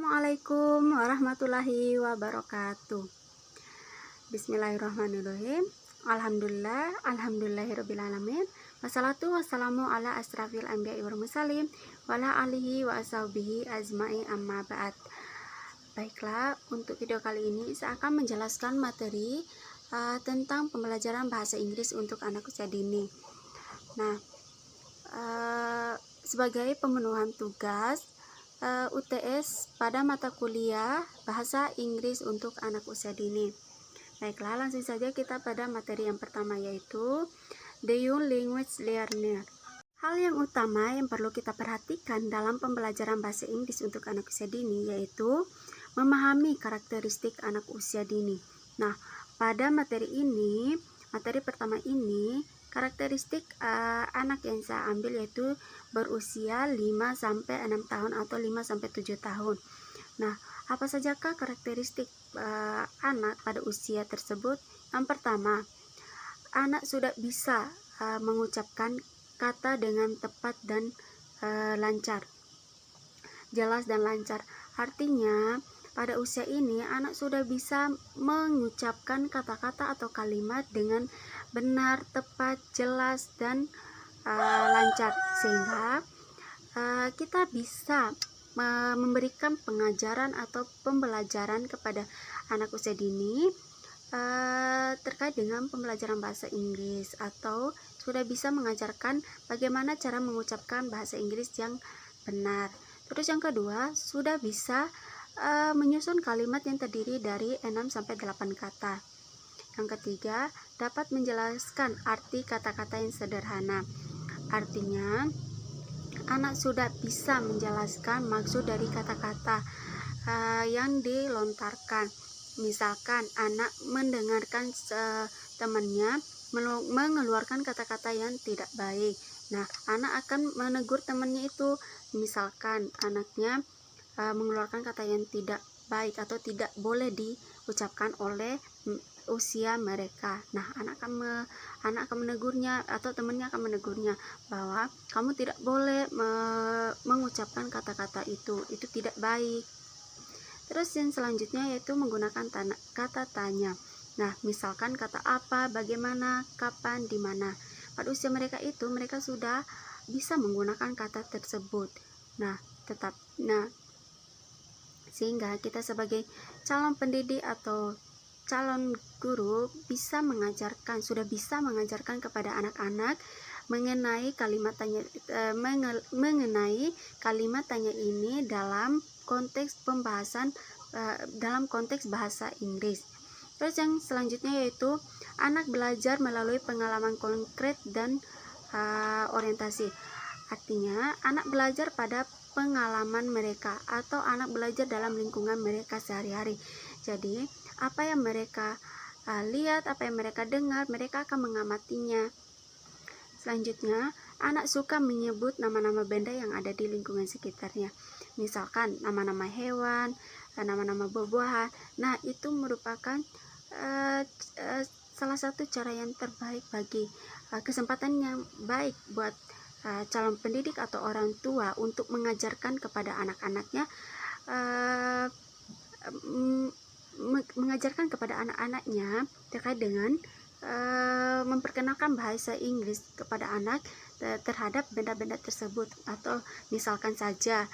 Assalamualaikum warahmatullahi wabarakatuh. Bismillahirrahmanirrahim. Alhamdulillahirrabbilalamin. Wassalatu wassalamu ala asrafil anbiya'i wal mursalin wa ala alihi wa ashabihi ajma'i amma ba'd. Baiklah, untuk video kali ini saya akan menjelaskan materi tentang pembelajaran bahasa Inggris untuk anak usia dini. Nah, sebagai pemenuhan tugas UTS pada mata kuliah bahasa Inggris untuk anak usia dini. Baiklah, langsung saja kita pada materi yang pertama, yaitu The Young Language Learner. Hal yang utama yang perlu kita perhatikan dalam pembelajaran bahasa Inggris untuk anak usia dini yaitu memahami karakteristik anak usia dini. Nah, pada materi pertama ini, karakteristik anak yang saya ambil yaitu berusia 5-6 tahun atau 5-7 tahun. Nah, apa sajakah karakteristik anak pada usia tersebut? Yang pertama, anak sudah bisa mengucapkan kata dengan tepat dan lancar, jelas dan lancar. Artinya, pada usia ini anak sudah bisa mengucapkan kata-kata atau kalimat dengan benar, tepat, jelas, dan lancar, sehingga kita bisa memberikan pengajaran atau pembelajaran kepada anak usia dini terkait dengan pembelajaran bahasa Inggris, atau sudah bisa mengajarkan bagaimana cara mengucapkan bahasa Inggris yang benar. Terus yang kedua, sudah bisa menyusun kalimat yang terdiri dari 6-8 kata. Yang ketiga, dapat menjelaskan arti kata-kata yang sederhana. Artinya, anak sudah bisa menjelaskan maksud dari kata-kata yang dilontarkan. Misalkan anak mendengarkan temannya mengeluarkan kata-kata yang tidak baik. Nah, anak akan menegur temannya itu. Misalkan anaknya mengeluarkan kata yang tidak baik atau tidak boleh diucapkan oleh usia mereka. Nah, anak akan menegurnya, atau temannya akan menegurnya bahwa kamu tidak boleh mengucapkan kata-kata itu tidak baik. Terus yang selanjutnya yaitu menggunakan kata tanya. Nah, misalkan kata apa, bagaimana, kapan, di mana. Pada usia mereka itu, mereka sudah bisa menggunakan kata tersebut. Sehingga kita sebagai calon pendidik atau calon guru sudah bisa mengajarkan kepada anak-anak mengenai kalimat tanya ini dalam konteks pembahasan dalam konteks bahasa Inggris. Terus yang selanjutnya yaitu anak belajar melalui pengalaman konkret dan orientasi. Artinya, anak belajar pada pengalaman mereka, atau anak belajar dalam lingkungan mereka sehari-hari. Jadi, apa yang mereka lihat, apa yang mereka dengar, mereka akan mengamatinya. Selanjutnya, anak suka menyebut nama-nama benda yang ada di lingkungan sekitarnya. Misalkan nama-nama hewan, nama-nama buah-buahan. Nah, itu merupakan salah satu cara yang terbaik bagi kesempatan yang baik buat calon pendidik atau orang tua untuk mengajarkan kepada anak-anaknya, terkait dengan memperkenalkan bahasa Inggris kepada anak terhadap benda-benda tersebut. Atau misalkan saja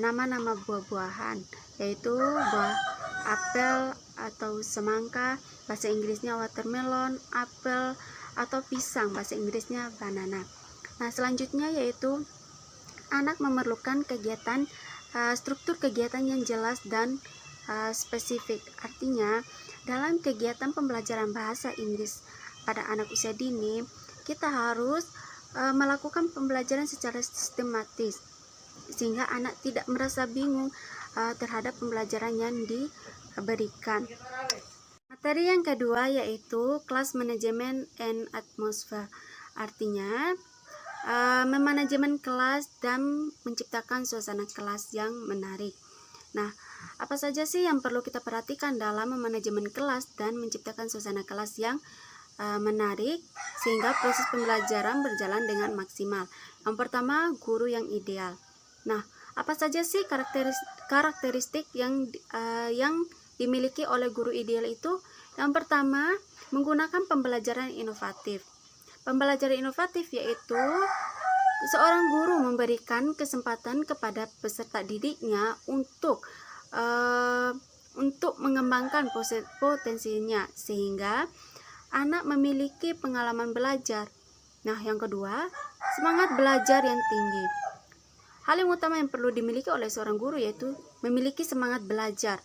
nama-nama buah-buahan, yaitu buah apel atau semangka, bahasa Inggrisnya watermelon, apel, atau pisang, bahasa Inggrisnya banana. Nah, selanjutnya yaitu anak memerlukan struktur kegiatan yang jelas dan spesifik. Artinya, dalam kegiatan pembelajaran bahasa Inggris pada anak usia dini, kita harus melakukan pembelajaran secara sistematis, sehingga anak tidak merasa bingung terhadap pembelajaran yang diberikan. Materi yang kedua yaitu Class Management and Atmosphere. Artinya, memanajemen kelas dan menciptakan suasana kelas yang menarik. Nah, apa saja sih yang perlu kita perhatikan dalam memanajemen kelas dan menciptakan suasana kelas yang menarik sehingga proses pembelajaran berjalan dengan maksimal? Yang pertama, guru yang ideal. Nah, apa saja sih karakteristik yang dimiliki oleh guru ideal itu, yang pertama, menggunakan pembelajaran inovatif. Pembelajaran inovatif yaitu seorang guru memberikan kesempatan kepada peserta didiknya untuk mengembangkan potensinya sehingga anak memiliki pengalaman belajar. Nah, yang kedua, semangat belajar yang tinggi. Hal yang utama yang perlu dimiliki oleh seorang guru yaitu memiliki semangat belajar,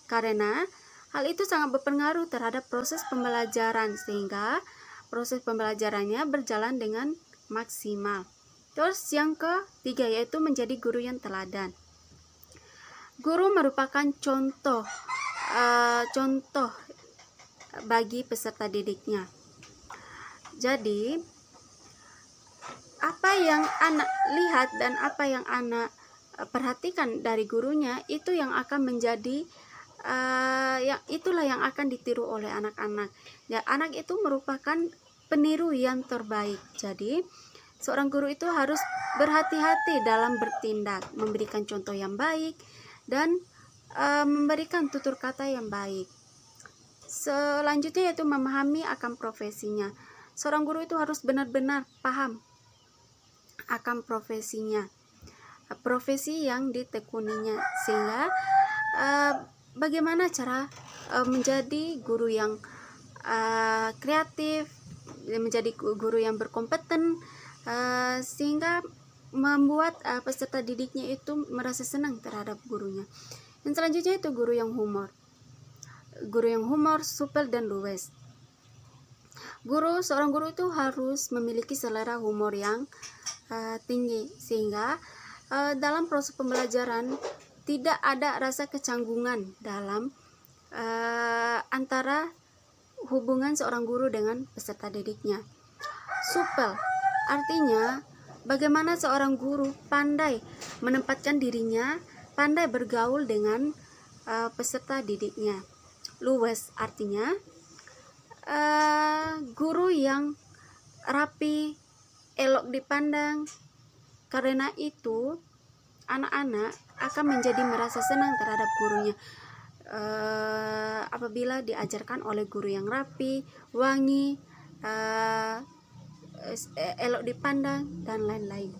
karena hal itu sangat berpengaruh terhadap proses pembelajaran sehingga proses pembelajarannya berjalan dengan maksimal. Terus yang ketiga yaitu menjadi guru yang teladan. Guru merupakan contoh bagi peserta didiknya. Jadi, apa yang anak lihat dan apa yang anak perhatikan dari gurunya itu yang akan menjadi itulah yang akan ditiru oleh anak-anak. Ya, anak itu merupakan peniru yang terbaik. Jadi, seorang guru itu harus berhati-hati dalam bertindak, memberikan contoh yang baik dan memberikan tutur kata yang baik. Selanjutnya yaitu memahami akan profesinya. Seorang guru itu harus benar-benar paham akan profesinya, profesi yang ditekuninya, sehingga bagaimana cara menjadi guru yang kreatif, menjadi guru yang berkompeten, sehingga membuat peserta didiknya itu merasa senang terhadap gurunya. Yang selanjutnya itu guru yang humor. Guru yang humor, supel dan luwes. Seorang guru itu harus memiliki selera humor yang tinggi sehingga dalam proses pembelajaran tidak ada rasa kecanggungan dalam antara hubungan seorang guru dengan peserta didiknya. Supel artinya bagaimana seorang guru pandai menempatkan dirinya, pandai bergaul dengan peserta didiknya. Luwes artinya guru yang rapi, elok dipandang. Karena itu anak-anak akan menjadi merasa senang terhadap gurunya apabila diajarkan oleh guru yang rapi, wangi, elok dipandang dan lain-lain.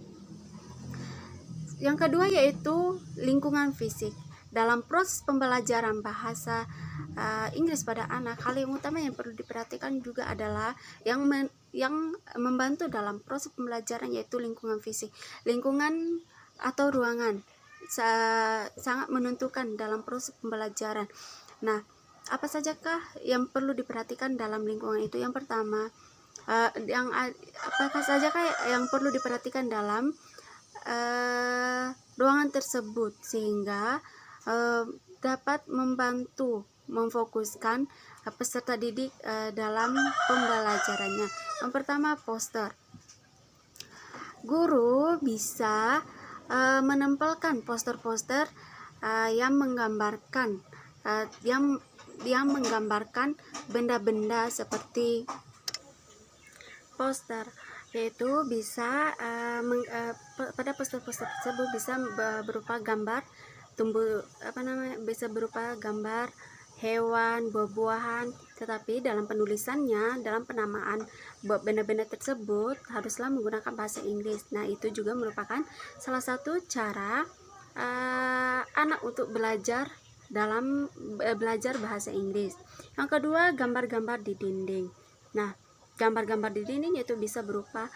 Yang kedua yaitu lingkungan fisik. Dalam proses pembelajaran bahasa Inggris pada anak, hal yang utama yang perlu diperhatikan juga adalah yang membantu dalam proses pembelajaran yaitu lingkungan fisik. Lingkungan atau ruangan sangat menentukan dalam proses pembelajaran. Nah, apa sajakah yang perlu diperhatikan dalam lingkungan itu? Yang pertama, apakah sajakah yang perlu diperhatikan dalam ruangan tersebut sehingga dapat membantu memfokuskan peserta didik dalam pembelajarannya. Yang pertama, poster. Guru bisa menempelkan poster-poster yang menggambarkan benda-benda seperti poster, yaitu bisa pada poster-poster tersebut bisa berupa gambar bisa berupa gambar hewan, buah-buahan, tetapi dalam penulisannya, dalam penamaan benda-benda tersebut haruslah menggunakan bahasa Inggris. Nah, itu juga merupakan salah satu cara anak untuk belajar bahasa Inggris. Yang kedua, gambar-gambar di dinding. Nah, gambar-gambar di dinding itu bisa berupa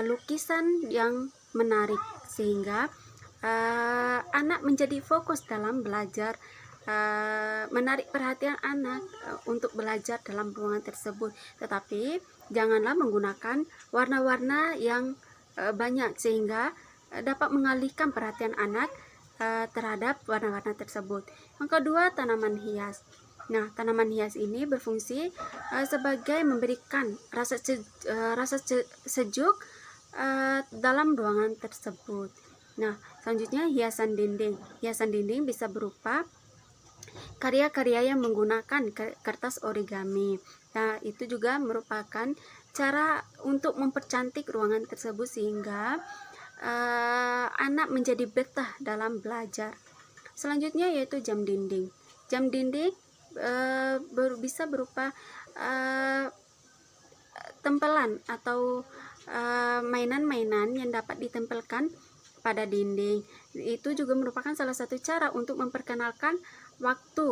lukisan yang menarik sehingga anak menjadi fokus dalam belajar, menarik perhatian anak untuk belajar dalam ruangan tersebut. Tetapi janganlah menggunakan warna-warna yang banyak sehingga dapat mengalihkan perhatian anak terhadap warna-warna tersebut. Yang kedua, tanaman hias. Nah, tanaman hias ini berfungsi sebagai memberikan rasa sejuk dalam ruangan tersebut. Nah, selanjutnya hiasan dinding. Hiasan dinding bisa berupa karya-karya yang menggunakan kertas origami. Nah, itu juga merupakan cara untuk mempercantik ruangan tersebut sehingga anak menjadi betah dalam belajar. Selanjutnya yaitu jam dinding. Jam dinding bisa berupa tempelan atau mainan-mainan yang dapat ditempelkan pada dinding. Itu juga merupakan salah satu cara untuk memperkenalkan waktu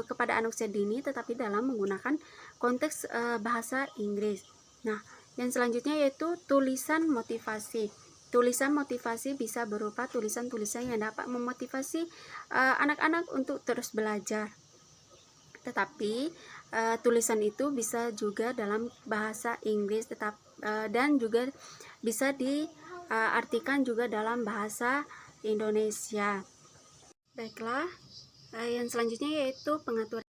kepada anak usia dini, tetapi dalam menggunakan konteks bahasa Inggris. Nah, yang selanjutnya yaitu tulisan motivasi. Tulisan motivasi bisa berupa tulisan-tulisan yang dapat memotivasi anak-anak untuk terus belajar. Tetapi tulisan itu bisa juga dalam bahasa Inggris dan juga bisa diartikan juga dalam bahasa Indonesia. Baiklah, yang selanjutnya yaitu pengaturan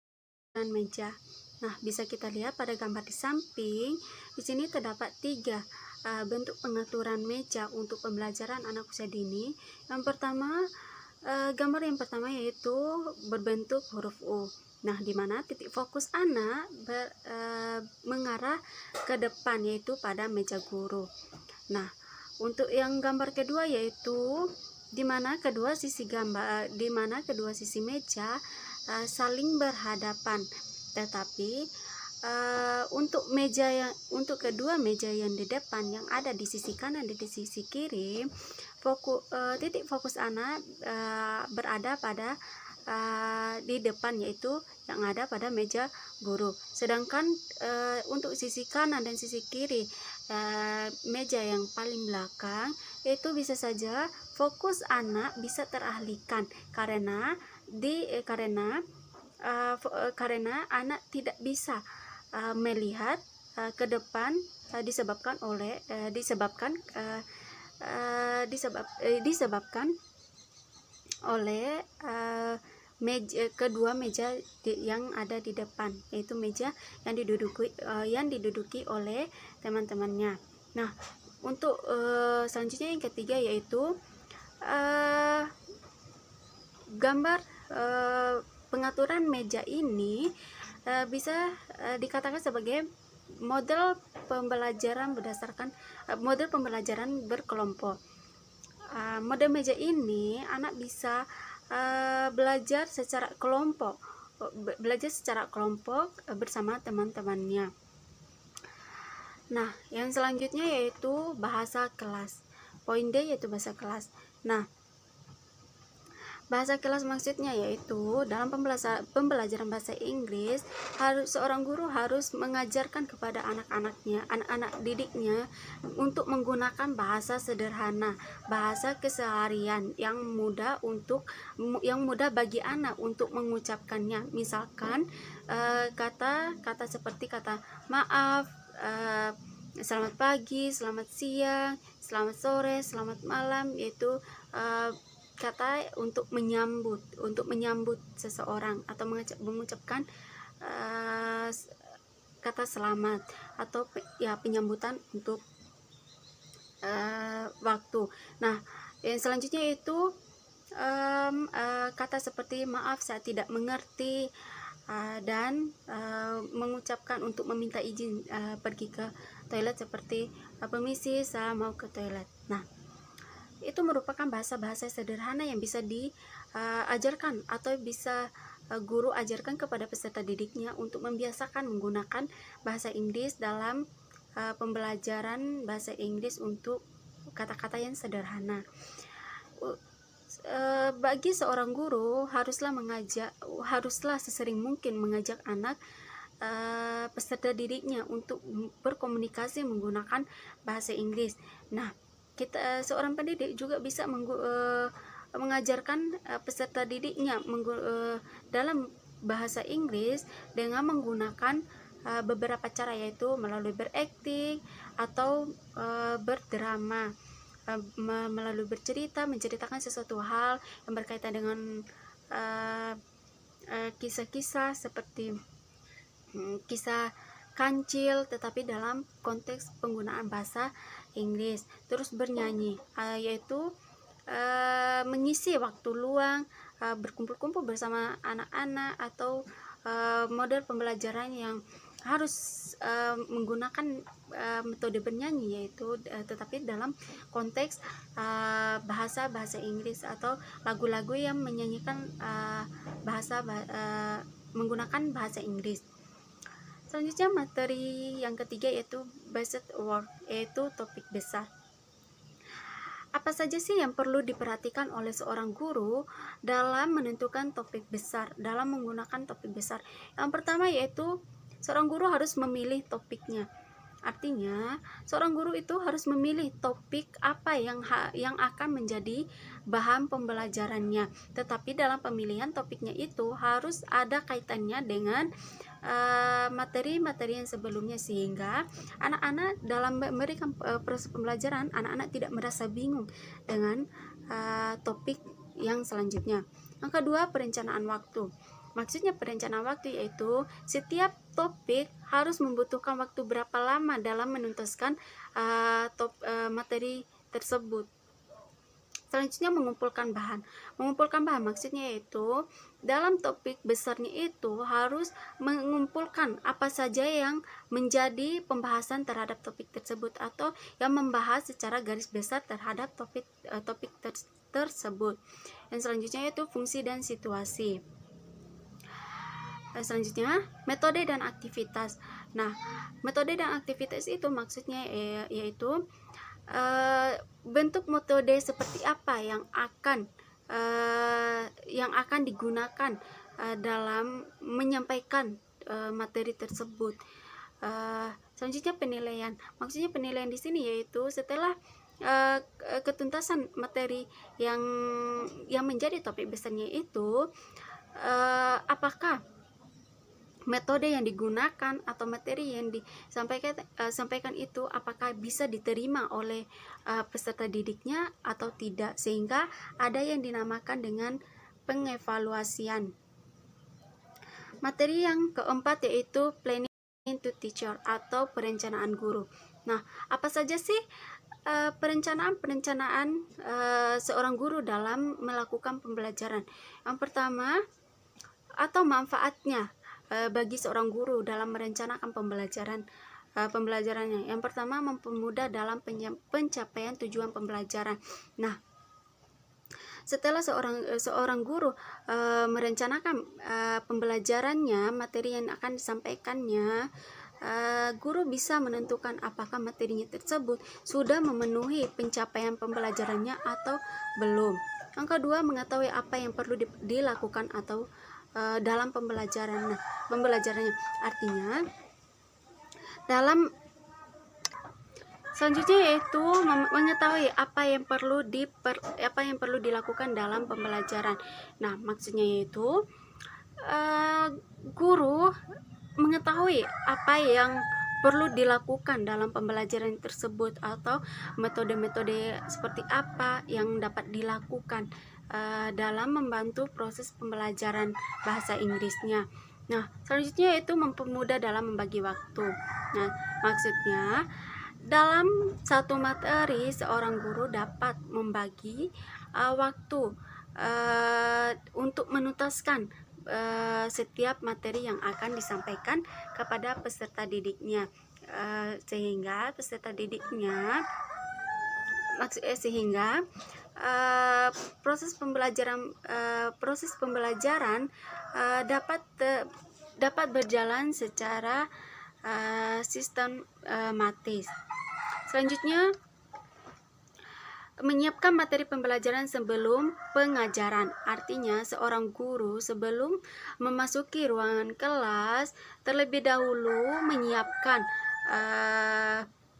meja. Nah, bisa kita lihat pada gambar di samping. Di sini terdapat 3 bentuk pengaturan meja untuk pembelajaran anak usia dini. Yang pertama, gambar yang pertama yaitu berbentuk huruf U. Nah, di mana titik fokus anak mengarah ke depan, yaitu pada meja guru. Nah, untuk yang gambar kedua yaitu di mana kedua sisi meja saling berhadapan. Tetapi untuk kedua meja yang di depan yang ada di sisi kanan dan di sisi kiri, titik fokus anak berada pada di depan, yaitu yang ada pada meja guru. Sedangkan untuk sisi kanan dan sisi kiri meja yang paling belakang, itu bisa saja fokus anak bisa teralihkan karena anak tidak bisa melihat ke depan disebabkan oleh kedua meja yang ada di depan, yaitu meja yang diduduki oleh teman-temannya. Nah, untuk selanjutnya yang ketiga yaitu gambar pengaturan meja ini bisa dikatakan sebagai model pembelajaran berkelompok. Model meja ini anak bisa belajar secara kelompok bersama teman-temannya. Nah, yang selanjutnya yaitu bahasa kelas. Poin D yaitu bahasa kelas. Nah, bahasa kelas maksudnya yaitu dalam pembelajaran bahasa Inggris, seorang guru harus mengajarkan kepada anak-anak didiknya untuk menggunakan bahasa sederhana, bahasa keseharian yang mudah bagi anak untuk mengucapkannya. Misalkan kata seperti kata maaf, selamat pagi, selamat siang, selamat sore, selamat malam, yaitu kata untuk menyambut seseorang atau mengucapkan kata selamat atau penyambutan untuk waktu. Nah, yang selanjutnya itu kata seperti maaf, saya tidak mengerti, dan mengucapkan untuk meminta izin pergi ke toilet seperti permisi, saya mau ke toilet. Nah, itu merupakan bahasa-bahasa sederhana yang bisa diajarkan atau bisa guru ajarkan kepada peserta didiknya untuk membiasakan menggunakan bahasa Inggris dalam pembelajaran bahasa Inggris untuk kata-kata yang sederhana. Bagi seorang guru haruslah sesering mungkin mengajak anak peserta didiknya untuk berkomunikasi menggunakan bahasa Inggris. Nah, seorang pendidik juga bisa mengajarkan peserta didiknya dalam bahasa Inggris dengan menggunakan beberapa cara, yaitu melalui berakting atau berdrama, melalui menceritakan sesuatu hal yang berkaitan dengan kisah-kisah seperti kisah kancil, tetapi dalam konteks penggunaan bahasa Inggris. Terus bernyanyi, yaitu mengisi waktu luang, berkumpul-kumpul bersama anak-anak, atau model pembelajaran yang menggunakan metode bernyanyi, yaitu tetapi dalam konteks bahasa Inggris atau lagu-lagu yang menyanyikan menggunakan bahasa Inggris. Selanjutnya materi yang ketiga yaitu basic word, yaitu topik besar. Apa saja sih yang perlu diperhatikan oleh seorang guru dalam menentukan topik besar, dalam menggunakan topik besar? Yang pertama yaitu seorang guru harus memilih topiknya. Artinya, seorang guru itu harus memilih topik apa yang akan menjadi bahan pembelajarannya. Tetapi dalam pemilihan topiknya itu harus ada kaitannya dengan materi-materi yang sebelumnya, sehingga anak-anak dalam memberikan proses pembelajaran, anak-anak tidak merasa bingung dengan topik yang selanjutnya. Yang kedua, perencanaan waktu. Maksudnya perencanaan waktu yaitu setiap topik harus membutuhkan waktu berapa lama dalam menuntaskan materi tersebut. Selanjutnya, mengumpulkan bahan. Mengumpulkan bahan maksudnya yaitu dalam topik besarnya itu harus mengumpulkan apa saja yang menjadi pembahasan terhadap topik tersebut, atau yang membahas secara garis besar terhadap topik tersebut. Yang selanjutnya yaitu fungsi dan situasi. Selanjutnya, metode dan aktivitas. Nah, metode dan aktivitas itu maksudnya yaitu bentuk metode seperti apa yang akan digunakan dalam menyampaikan materi tersebut. Selanjutnya, penilaian. Maksudnya penilaian di sini yaitu setelah ketuntasan materi yang menjadi topik besarnya itu, apakah metode yang digunakan atau materi yang disampaikan itu apakah bisa diterima oleh peserta didiknya atau tidak, sehingga ada yang dinamakan dengan pengevaluasian. Materi yang keempat yaitu planning to teacher atau perencanaan guru. Nah, apa saja sih perencanaan seorang guru dalam melakukan pembelajaran? Yang pertama, atau manfaatnya bagi seorang guru dalam merencanakan pembelajarannya. Yang pertama, mempermudah dalam pencapaian tujuan pembelajaran. Nah, setelah seorang guru merencanakan pembelajarannya, materi yang akan disampaikannya, guru bisa menentukan apakah materinya tersebut sudah memenuhi pencapaian pembelajarannya atau belum. Yang kedua, mengetahui apa yang perlu dilakukan atau dalam pembelajarannya. Artinya, selanjutnya yaitu mengetahui apa yang perlu dilakukan dalam pembelajaran. Nah, maksudnya yaitu guru mengetahui apa yang perlu dilakukan dalam pembelajaran tersebut, atau metode-metode seperti apa yang dapat dilakukan dalam membantu proses pembelajaran bahasa Inggrisnya. Nah, selanjutnya yaitu mempermudah dalam membagi waktu. Nah, maksudnya dalam satu materi seorang guru dapat membagi waktu untuk menuntaskan setiap materi yang akan disampaikan kepada peserta didiknya, sehingga peserta didiknya proses pembelajaran dapat berjalan secara sistematis. Selanjutnya, menyiapkan materi pembelajaran sebelum pengajaran. Artinya, seorang guru sebelum memasuki ruangan kelas terlebih dahulu menyiapkan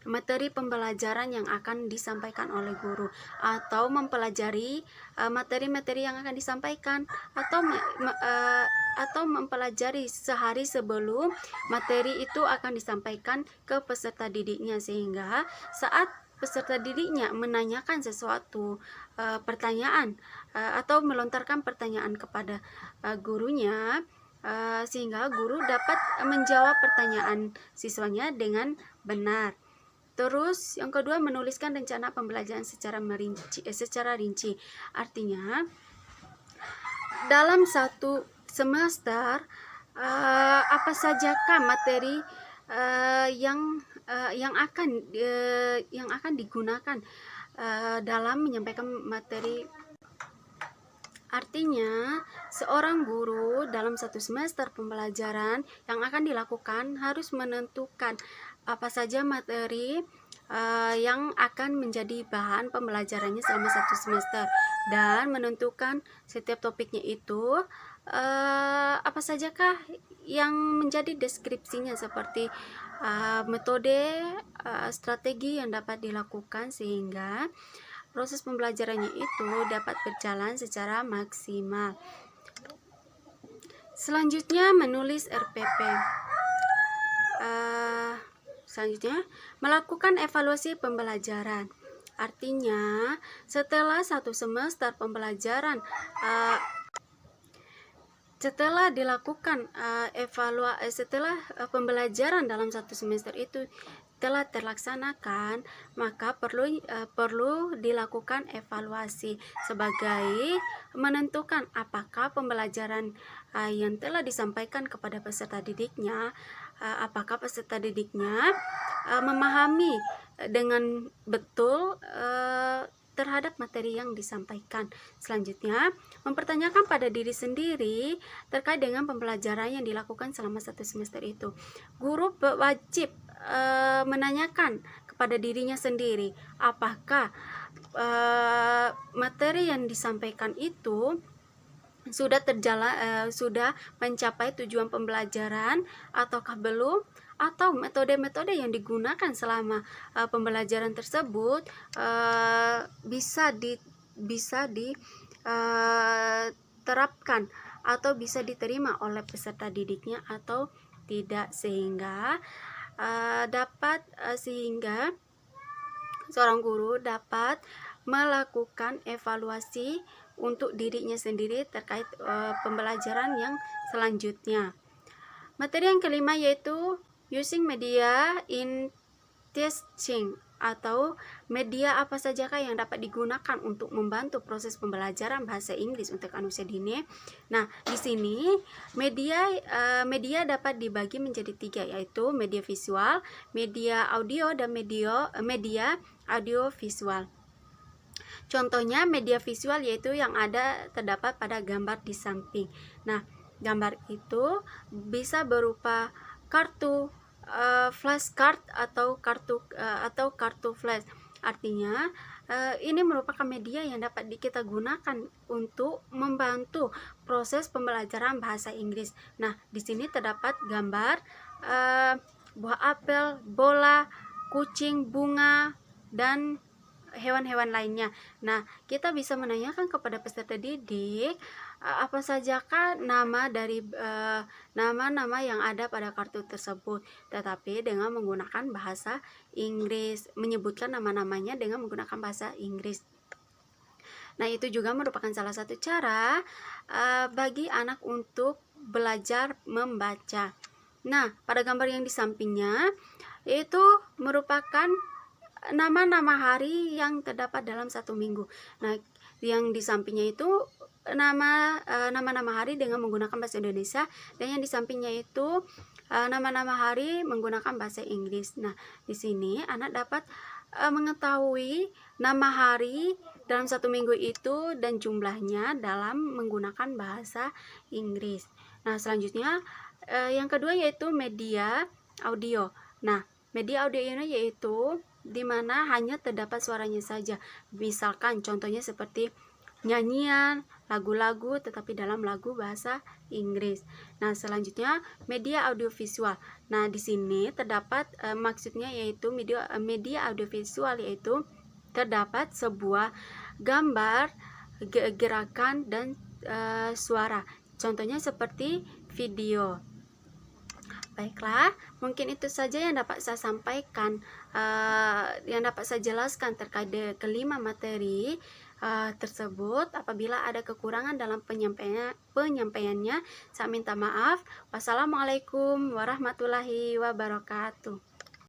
materi pembelajaran yang akan disampaikan oleh guru, atau mempelajari materi-materi yang akan disampaikan, atau mempelajari sehari sebelum materi itu akan disampaikan ke peserta didiknya, sehingga saat peserta didiknya menanyakan sesuatu pertanyaan atau melontarkan pertanyaan kepada gurunya, sehingga guru dapat menjawab pertanyaan siswanya dengan benar. Terus yang kedua, menuliskan rencana pembelajaran secara rinci. Artinya, dalam satu semester apa sajakah materi yang akan digunakan dalam menyampaikan materi. Artinya, seorang guru dalam satu semester pembelajaran yang akan dilakukan harus menentukan apa saja materi yang akan menjadi bahan pembelajarannya selama satu semester, dan menentukan setiap topiknya itu apa sajakah yang menjadi deskripsinya, seperti metode, strategi yang dapat dilakukan sehingga proses pembelajarannya itu dapat berjalan secara maksimal. Selanjutnya, menulis RPP. Selanjutnya, melakukan evaluasi pembelajaran. Artinya, setelah satu semester pembelajaran, setelah dilakukan setelah pembelajaran dalam satu semester itu telah terlaksanakan, maka perlu dilakukan evaluasi sebagai menentukan apakah pembelajaran yang telah disampaikan kepada peserta didiknya, apakah peserta didiknya memahami dengan betul terhadap materi yang disampaikan. Selanjutnya, mempertanyakan pada diri sendiri terkait dengan pembelajaran yang dilakukan selama satu semester itu. Guru wajib menanyakan kepada dirinya sendiri apakah materi yang disampaikan itu sudah mencapai tujuan pembelajaran ataukah belum, atau metode-metode yang digunakan selama pembelajaran tersebut bisa diterapkan atau bisa diterima oleh peserta didiknya atau tidak, sehingga seorang guru dapat melakukan evaluasi untuk dirinya sendiri terkait pembelajaran yang selanjutnya. Materi yang kelima yaitu using media in teaching, atau media apa sajakah yang dapat digunakan untuk membantu proses pembelajaran bahasa Inggris untuk anak usia dini. Nah, di sini media dapat dibagi menjadi tiga, yaitu media visual, media audio, dan media audio visual. Contohnya media visual yaitu yang terdapat pada gambar di samping. Nah, gambar itu bisa berupa kartu flashcard atau kartu flash. Artinya ini merupakan media yang dapat kita gunakan untuk membantu proses pembelajaran bahasa Inggris. Nah, di sini terdapat gambar buah apel, bola, kucing, bunga, dan hewan-hewan lainnya. Nah, kita bisa menanyakan kepada peserta didik apa sajakah nama-nama yang ada pada kartu tersebut, tetapi dengan menggunakan bahasa Inggris, menyebutkan nama-namanya dengan menggunakan bahasa Inggris. Nah, itu juga merupakan salah satu cara bagi anak untuk belajar membaca. Nah, pada gambar yang di sampingnya itu merupakan nama-nama hari yang terdapat dalam satu minggu. Nah, yang di sampingnya itu nama-nama hari dengan menggunakan bahasa Indonesia, dan yang di sampingnya itu nama-nama hari menggunakan bahasa Inggris. Nah, di sini anak dapat mengetahui nama hari dalam satu minggu itu dan jumlahnya dalam menggunakan bahasa Inggris. Nah, selanjutnya yang kedua yaitu media audio. Nah, media audio ini yaitu di mana hanya terdapat suaranya saja. Misalkan contohnya seperti nyanyian, lagu-lagu tetapi dalam lagu bahasa Inggris. Nah, selanjutnya media audiovisual. Nah, di sini terdapat maksudnya yaitu media audiovisual yaitu terdapat sebuah gambar, gerakan, dan suara. Contohnya seperti video. Baiklah, mungkin itu saja yang dapat saya sampaikan, yang dapat saya jelaskan terkait kelima materi tersebut. Apabila ada kekurangan dalam penyampaiannya, saya minta maaf. Wassalamualaikum warahmatullahi wabarakatuh.